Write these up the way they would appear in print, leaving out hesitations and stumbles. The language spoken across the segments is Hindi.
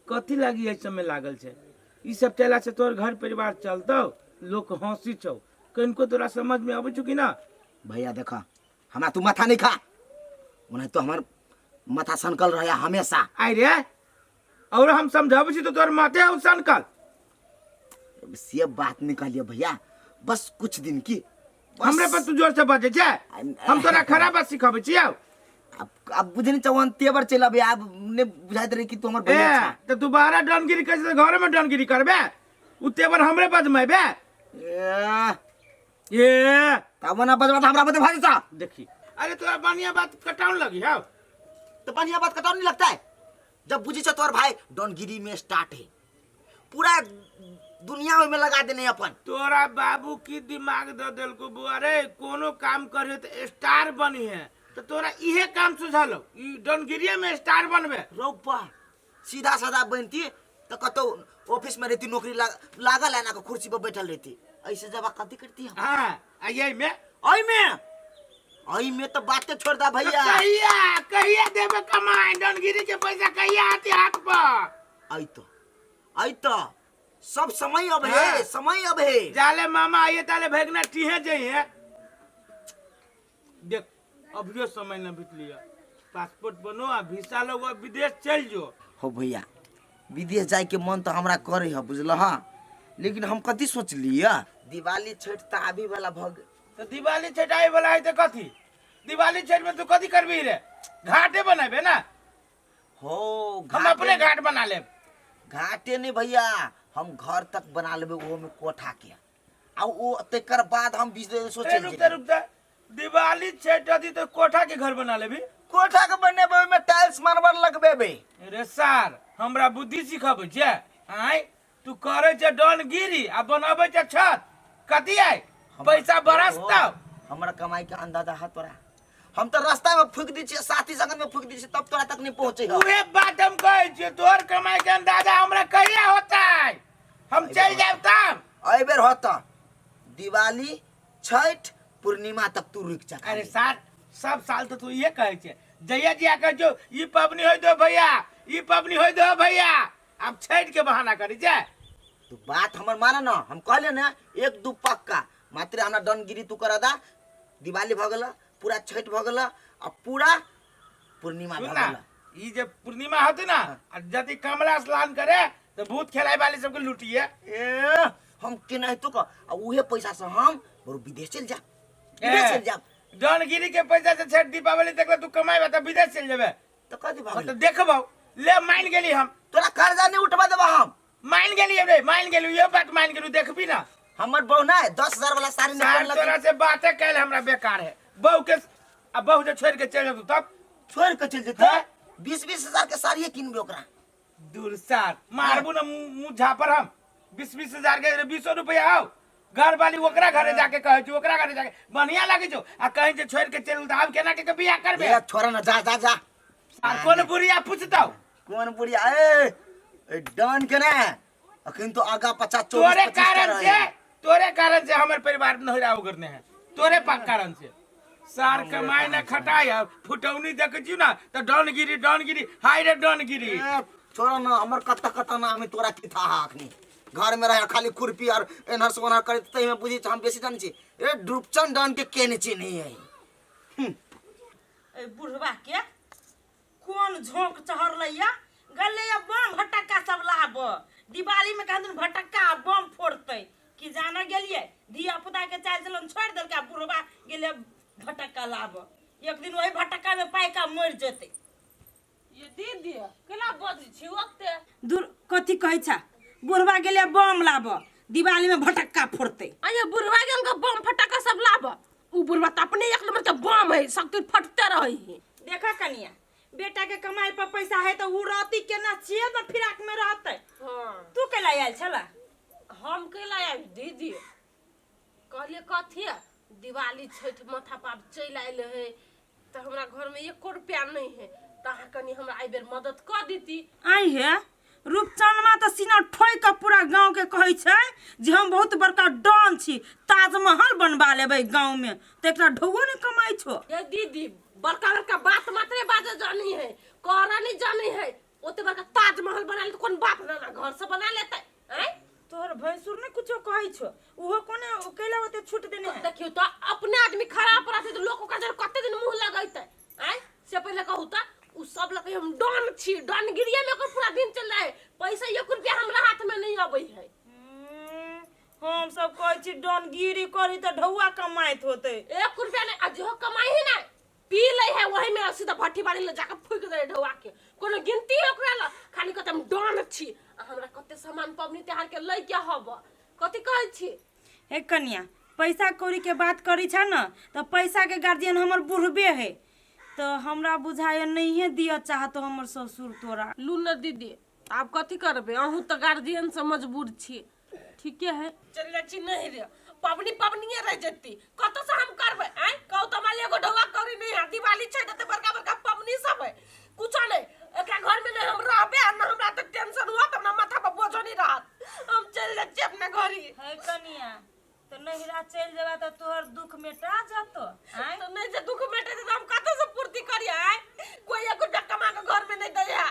कथी लागी ऐसे में लागल छे? ई सब चला से तोर घर परिवार चलतो, लोग हंसी छौ, कनको तोरा समझ में आवे छु कि ना? भैया देखा हमरा तू माथा नहीं खा, उन्हें तो हमार माथा सनकल रहा हमेशा। आई रे और हम समझावे छु तो तोर माथे हो सनकल। से बात निकालिए भैया, बस कुछ दिन की हमरे पर तू जोर से बाजे छे, हम तोरा खराब बात सिखावे छियौ। अब बुझे नहीं चाहन तेवर चला बे, अब ने बुझाइत रही कि तू हमर भैया छा। तो तू बाहर डनगिरी कैसे घर में डनगिरी करबे? उ तेवर हमरे पास में बे। ये तब ना बजवा हमरा बते भाई सा देखी। अरे तोरा बढ़िया बात कटाउन लगी है, तो बढ़िया बात कटाउन नहीं लगता है? जब बुझी छ तोर भाई डॉनगिरी में स्टार्ट है, पूरा दुनिया में लगा देने अपन। तोरा बाबू की दिमाग द देल को बुआ रे, कोनो काम करे तो स्टार बनी है, तो तोरा इहे काम सुझालो, ई डॉनगिरी में स्टार बनबे। रोपा सीधा साधा बनती तो कतो ऑफिस में रहती, नौकरी लागल है ना, को कुर्सी पर बैठल रहती, ऐसे जब कथी करती है? हां आई में तो बातें छोड़ दा भैया। कहिया देबे कमाए, डॉनगिरी के पैसा कहिया आती हाथ पर? आई तो सब समय अब है, समय अब है। जाले मामा आइए ताले भेगना टीहे जाइए। देख अभियो समय न बीत लिया, पासपोर्ट बनो आ वीसा लो, विदेश चल जो। हो भैया विदेश जाए के मन तो हमरा करे है, बुझल हा, लेकिन हम कथी सोच लिया, दिवाली छठ तो आबी वाला भग। तो दिवाली छठ आए वाला है तो कथी? दिवाली छठ में तू कथी करबी रे? घाटे बनाबे ना? हो हम अपने घाट बना ले। घाटे नहीं भैया, हम घर तक बना लेबे, वो में कोठा के, आ वो तेकर बाद हम बिजनेस सोचे। रुक दिवाली छठ आती तो कोठा के घर बना लेबी? कोठा के बनेबे में टाइल्स मार्बल लगबेबे। अरे सर हमरा बुद्धि सिखाबे छे, आय तू करे छे डॉनगिरी आ बनाबे छे छत, कथी आय पैसा बरसता? हमरा कमाई के अंदाजा है तोरा? हम तो रास्ता में फूक दी छे, साथी संग में फूक दी छे, तब तोरा तक नहीं पहुंचे है। उहे बात हम कहे छे, तोर कमाई के अंदाजा हमरा कहिया होता है? हम चल जाब तब आई बेर होता दिवाली छठ पूर्णिमा तक तू रुक जा। अरे सर सब साल तो तू ये कहे छे, जया जी आकर जो ई पबनी होय दो भैया, ई पबनी होय दो भैया, अब छठ के बहाना करी छे। तू बात हमर माना ना, हम कहले ना एक दू पक्का, मात्र हमरा डॉनगिरी तू करा दा, दिवाली भ गेल, पूरा छठ भ गेल, अब पूरा पूर्णिमा भ गेल। ई जे पूर्णिमा होते ना, जति कमला स्नान करे तो भूत खेलाए वाले सबके लूटिए। हम के नहीं तो का उहे पैसा से हम बरो विदेश चल जा, विदेश चल जा। डॉनगिरी के पैसा से छठ दीपावली तक तू कमाए त विदेश चल जेबे तो कथी भाग तो देखबो ले मान गेली हम तोरा कर्जा नहीं उठवा देबा, हम मान गेली रे, मान गेलू, ये बात मान गेलू, देखबी ना हमर बहू ना 10,000 वाला साड़ी निकाल लगी। तोरा से बातें कैल हमरा बेकार है। बहू के अब बहू जे छोड़ के चल जतू तब छोड़ के चल जेते 20-20 हजार के साड़ी किनबे ओकरा। दूर सार मारबू ना मुंह झापर हम 20-20 हजार के 200 रुपया आओ घर वाली ओकरा घरे जाके कहे छु, ओकरा घरे जाके बढ़िया लागे छो, आ कहीं जे छोड़ के चल त अब केना के बियाह करबे? ए छोरा ना, जा जा जा। कौन बुढ़िया पूछता? कौन बुढ़िया? ए डॉन के ना अखन तो आगा 50-24 तोरे कारण से हमर परिवार नहिरा उगरने है, तोरे कारण से सार कमाई ना खटाई फुटौनी देख छी ना तो डॉनगिरी हाय रे डॉनगिरी। छोरा ना हमर कत्ता ना हमें तोरा की था अखनी घर में रहे खाली खुरपी और एनहर से ओनहर करे तई में बुझी हम बेसी जान छी। ए ड्रुपचन डॉन के केने छी नहीं है। ए बुढ़वा के कौन झोंक चढ़लैया गलैया बम भटक्का सब लाब, दिवाली में कहन भटक्का बम फोड़तै कि जाना गेलिए धिया पुता के चाल चलन छोड़ देलका, बुढ़वा गेले भटक्का लाब, एक दिन वही भटक्का में पाइका मर जेतै। ये दीदी केला बजै छी ओते दूर कथी कहै छ? बुढ़वा गेले बम लाब, दिवाली में भटक्का फोड़तै। अये बुढ़वा गेल का बम फटक्का सब लाब, उ बुढ़वा त अपने एक नंबर के बम है, सब तो फटते रही है। देखा कनिया बेटा के कमाई पर पैसा है तो उ रहती केना छिए त फिराक में रहतै। हां तू केला आयल छला? हम केला आब दीदी कहले कथी दिवाली छठ माथा पाप चल आइल है तो हमरा घर में 1 रुपया नहीं है, तहा कनी हमरा आई बेर मदद कर देती। आई है रूपचंदमा तो सीना ठोय के पूरा गांव के कहै छै जे हम बहुत बड़का डॉन छी, ताजमहल बनवा लेबै गांव में, तो एकरा ढौओ ने कमाई छो। ये दीदी बड़का बड़का बात मात्रे बाजे जानी है, कहरा नहीं जानी है, ओते बड़का ताजमहल बना ले तो कौन बाप ना घर से बना लेते हैं? तोहर भैंसुर ने कुछो कहै छो उहो कोने अकेला होते छूट देने है। देखियो तो अपने आदमी खराब रहते तो लोग का जर कते दिन मुंह लगैते हैं? से पहले कहू त उ सब लगे हम डॉन छी, डॉन गिरिया में ओकर पूरा दिन चल रहा है, पैसा 1 रुपया हमरा हाथ में नहीं आबै है। हम सब कहै छी डॉन गिरी करी त ढौआ कमाइत होते। 1 रुपया नहीं आज हो कमाई है ना पी ले है वही में सीधा भट्टी बाड़ी ले जाकर फूक दे ढौआ के कोनो गिनती ओकरा ला खाली कहते हम डॉन छी आ हमरा कते सामान पबनी त्योहार के लै के हब कथि कहै छी? हे कन्या पैसा कौड़ी के बात करी छ न तो पैसा के गार्जियन हमर बुढ़बे है तो हमरा बुझाय नहीं है दिया चाहतो हमर ससुर तोरा। लू न दीदी आप कथी करबे अहू तो गार्जियन से मजबूर छी। ठीक है चल जा छी नहीं रे पबनी पबनीए रह जती कत से हम करबे हैं? कहू त माली एगो ढौआ करी नहीं है दिवाली छै त बड़का बड़का पबनी सब है कुछ नहीं एकरा घर में नहीं हम रहबे आ न हमरा त टेंशन हुआ त हमरा माथा पर बोझ नहीं रहत हम चल जा छी अपने घरी। हे कन्या तो नहिरा चल जेबा तो तोहर दुख मेटा जातो हैं? तो नहीं जे दुख मेटे त हम कत से पूर्ति करिए हैं? कोई एको टका कमा के घर में नहीं दैया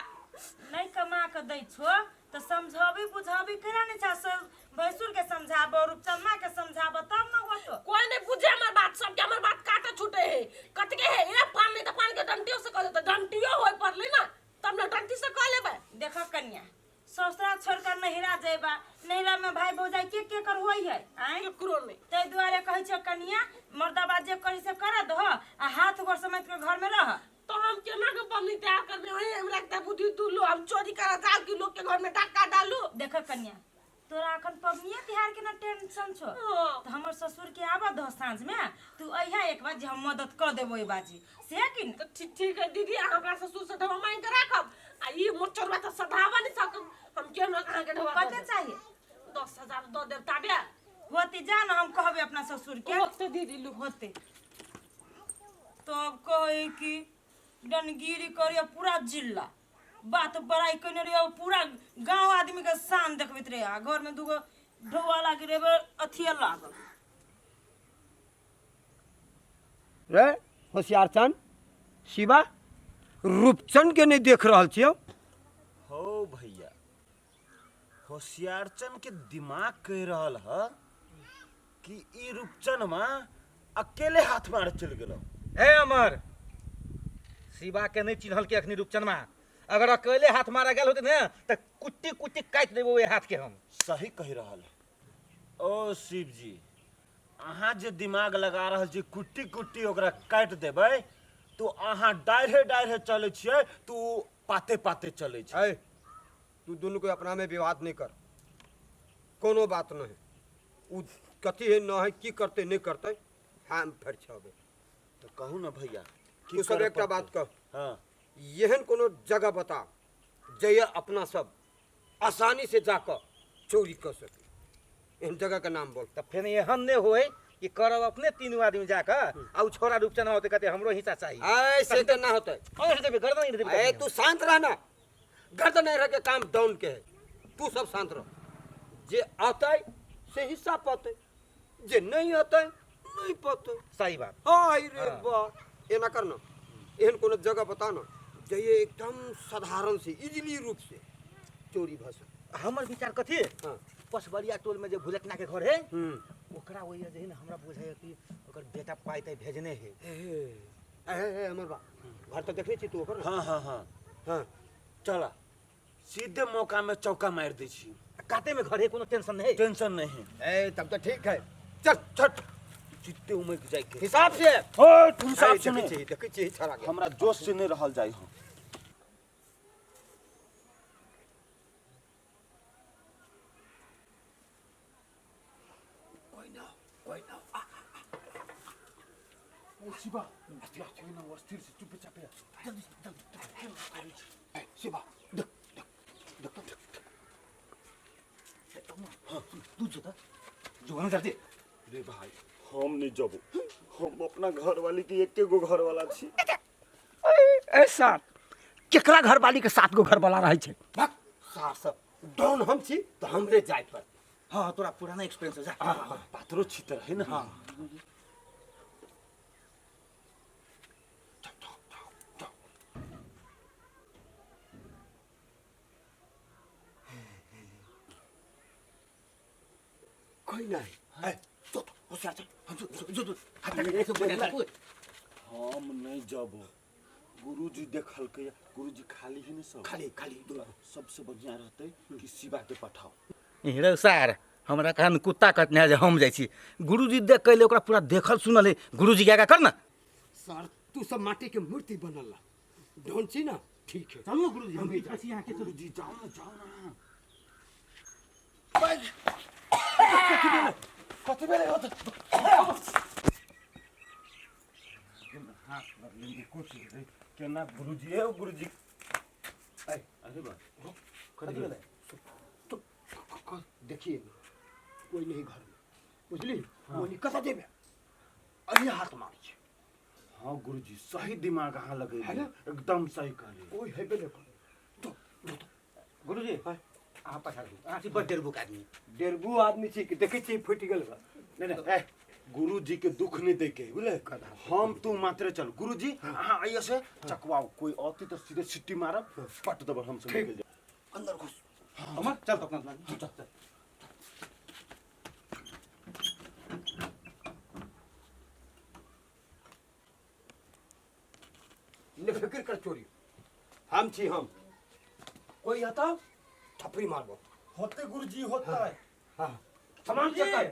नहीं कमा के दै छो तो समझाबी बुझाबी करा नहीं छा सब भैंसुर के समझाबो रूपचंदा के समझाबो तब न होतो। कोई नहीं बुझे हमर बात सब के हमर बात काटे छूटे है कत के है इना पान नहीं त पान के डंटियों से कह दे त डंटियों होय पड़ले ना तब न डंटी से कह लेबे। देखो कन्या ससुरा छोड़ कर नहिरा जेबा नहिरा में भाई भौजाई के कर होई है आय केकरो नहीं तै दुआरे कहै छ कन्या मर्दाबाद जे करी से कर दो आ हाथ गोर समेत के घर में रह। तो हम केना के पबनी तैयार करबे वही हमरा के बुद्धि तुलो हम चोरी करा जाल की लोग के घर में डाका डालू। देखो कन्या तोरा अखन पबनिया तिहार के ना टेंशन छो तो हमर ससुर के आबा दो सांझ में तू अइहा एक बार जे हम मदद कर देबो ए बाजी से कि तो ठीक है दीदी हमरा ससुर से ढवा मांग के राखब आ ई मोचरवा त सधावा नहीं सकब हम केना कहां के ढवा कते चाहिए 10,000 दो दे ताबे होती जान हम कहबे अपना ससुर के होते दीदी लू होते तो कहे कि डनगिरी करिया पूरा जिला बात बड़ाई कने रे पूरा गांव आदमी के शान देखबैत रे आ घर में दुगो ढोआ लागी रे अथिया लागल रे होशियारचंद शिवा रूपचंद के नहीं देख रहल छियो। हो भैया होशियारचंद के दिमाग कह रहल ह कि ई रूपचंद में अकेले हाथ मार चल गेलो। ए अमर शिवा के नहीं चिन्हल के अखनी रूपचंद में अगर अकेले हाथ मारा गेल होते ना तो कुट्टी कुट्टी काट देबो ए हाथ के हम। सही कह रहल ओ शिव जी अहाँ जे दिमाग लगा रहल छी कुट्टी कुट्टी ओकरा काट देबै तो अहाँ डायरे चले छियै तू पाते पाते चले छै। ऐ तू दोनों को अपना में विवाद नहीं कर कोनो बात नहीं उ कथी है न है की करते नहीं करते हम फिर छबे तो कहू ना भैया तू सब करे एकटा बात पड़तै? कह हाँ यहन कोनो जगह बता जय अपना सब आसानी से जाकर चोरी कर सके इन जगह का नाम बोल। तो फिर एहन नहीं होए कि करब अपने तीनों आदमी जाकर आ छोरा रूपचंद होते कहते हमरो हिस्सा चाहिए ऐसे तो ना होता है। और देबे गर्दन नहीं देबे। ऐ तू शांत रहना गर्दन नहीं रह के काम डाउन के है तू सब शांत रह जे आता है से हिस्सा पाते जे नहीं आता है नहीं पाते। सही बात। हाय रे हाँ। वाह ये ना करना एहन कोनो जगह बता ना जइए एकदम साधारण से इजीली रूप से चोरी भ सके। हमर विचार कथी हाँ पसबरिया टोल में जो भुलकना के घर है हम्म ओकरा वही जे ना हमरा बुझाय कि ओकर बेटा पाई तय भेजने है। ए हमर बा घर तो देखले छी तू ओकर ना? हाँ हाँ हाँ हाँ चला सीधे मौका में चौका मार दै छी काटे में घर है कोनो टेंशन नहीं। टेंशन नहीं है। ए तब तो ठीक है चल छट जितने उम्र के जाए के हिसाब से हो तू हिसाब से नहीं देखै छी छड़ा गया हमरा जोश से नहीं रहल जाई हो। शिवा देख देख तू जो जोगन कर दे रे भाई हम नहीं जबो हम अपना घर वाली के एक गो घर वाला छी। ऐसा केकरा घर वाली के 7 गो घर वाला रहे छे भाग सार सब डॉन हम छी तो हमरे जाय पर। हां तोरा पुराना एक्सपीरियंस है जा। पात्रो छितर है ना। हाँ कोई नहीं ए, जो होशियार चल जो हम नहीं जाबो गुरुजी देखल के गुरुजी खाली ही नहीं सब खाली खाली दो सबसे बढ़िया रहते कि शिवा के पठाओ हिरो सार हमरा कहन कुत्ता कटने है जे हम जाइ छी गुरुजी देख के ओकरा पूरा देखल सुनल है गुरुजी के आगा कर ना सर तू सब माटी के मूर्ति बनल ढोन छी ना ठीक है चलो गुरुजी हम बैठा छी यहाँ के गुरुजी जाओ ना कथि भेलै हो केना गुरुजी है गुरुजी अरे बा कथि भेलै तो देखिए कोई नहीं घर में बुझली कोई कथा देबे अभी हाथ मार छे हाँ गुरुजी सही दिमाग अहाँ लगे है ना? एकदम सही कहली कोई हेबे नहीं करे तो गुरुजी अहाँ पछाड़ अहाँ छी बड़ डेरबुक आदमी डेरबू आदमी छी कि देखे छी फुट गेल बा नहीं नहीं ए गुरुजी के दुख नहीं दे के बुझले हम तू मात्र चल गुरुजी अहाँ आइए से चकवाओ कोई औती तो सीधे सिट्टी मारब पट दब हम सब निकल जाए अंदर घुस अमर चल तो अपना चल चल ने फिक्र कर चोरी हम छी हम कोई आता थपड़ी मारबो होते गुरुजी होता है हां सामान चक्कर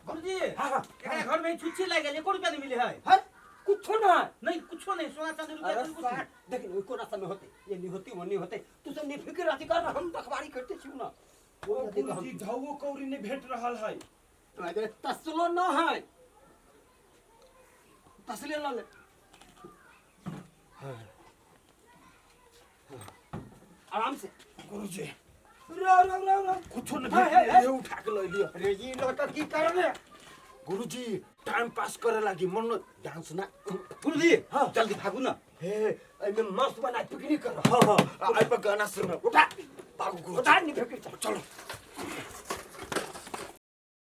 गुरुजी हां हां एकरा घर में छुच्छी लाग गेल 1 रुपया नहीं मिले है है कुछ ना नहीं कुछो नहीं सोना चांदी रुपया अरे कुछ नहीं देख वो को रास्ता में होते ये नहीं होती वो नहीं होते तू सब निफिक्र अधिकार हम बखबारी करते छी ना वो यदि तो गुरुजी ढाऊ कौरी नहीं भेट रहल है हम अरे तसलो ना है तसले ना ले आराम से गुरुजी रो रो रो रो कुछो नहीं है, भेट है। ये उठा के ले लिया अरे ये लौटा की कर ले गुरुजी टाइम पास करे लागी मन डांस ना गुरुजी हाँ। जल्दी भागू ना हे मैं मस्त बना पिकनिक कर हाँ हाँ आई पर गाना सुन उठा भागो उठा नहीं फिक्र चलो